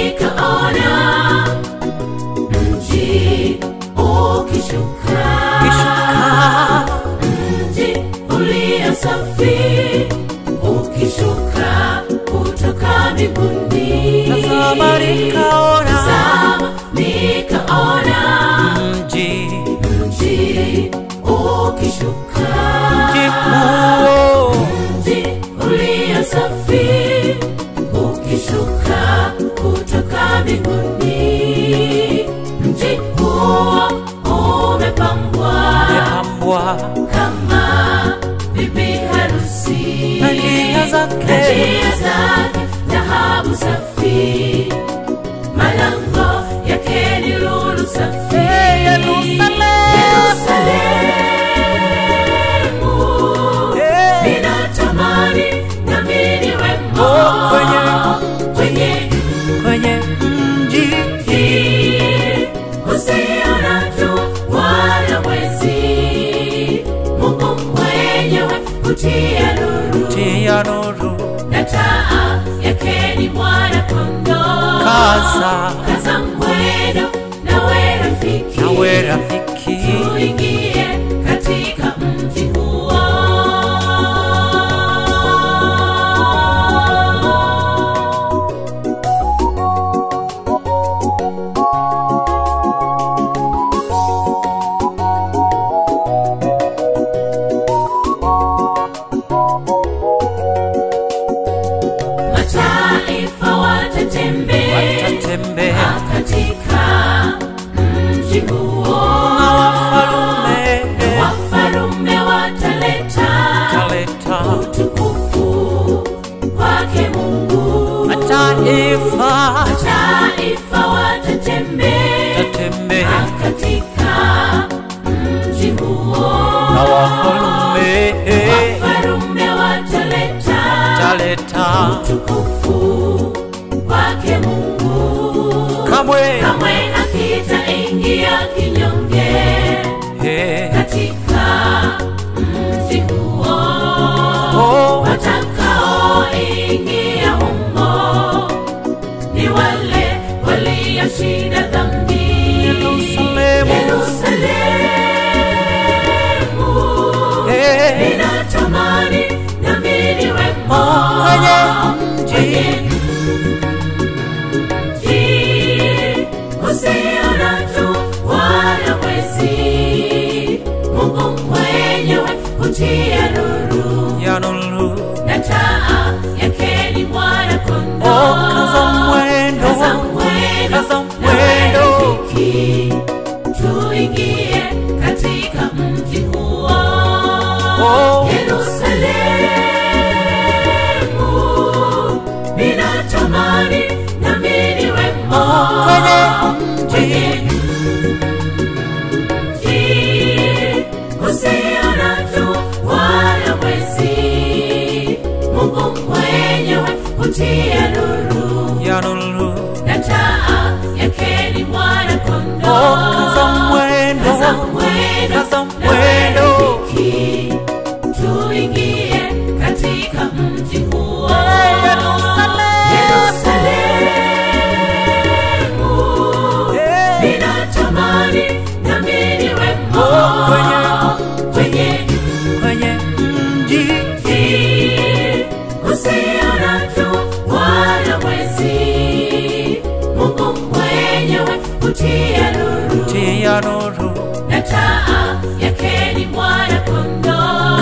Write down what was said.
Nikaona mji ukishuka, mji ulio safi ukishuka kutoka mbinguni. Tazama nikaona mji ukishuka, mji ulio safi ukishuka kutoka mbinguni. Mji huo umepambwa kama bibi harusi, na njia zake dhahabu safi, malango yake ni lulu safi. Ninatamani nami niwemo kwenye mji usio na jua wala mwezi. Mungu mwenyewe hutia nuru, na taa yake ni mwana-kondoo. Kaza mwendo nawe rafiki, tuingie katika mji huo. Mataifa watatembea katika mji huo, na wafalume wataleta utukufu kwake Mungu. Mataifa watatembea katika mji huo, na wafalume wataleta utukufu kwake Mungu. Kamwe hakitaingia kinyonge katika mji huo. Watakaoingia humo ni wale walioshinda dhambi. Ninatamani nami niwemo kwenye mji usio na jua wala mwezi. Mungu mwenyewe hutia nuru, na taa yake ni mwana-kondoo. Kaza mwendo rafiki, tuingie katika mji huo. Yerusalemu, ninatamani nami niwemo kwenye mji usio na jua wala mwezi. Mungu mwenyewe hutia nuru, na taa yake ni mwana-kondoo. Kaza mwendo rafiki, tuingie katika mji huo. Yerusalemu, ninatamani nami niwemo kwenye mji usio na jua wala mwezi. Mungu mwenyewe hutia nuru, na taa yake ni mwana-kondoo.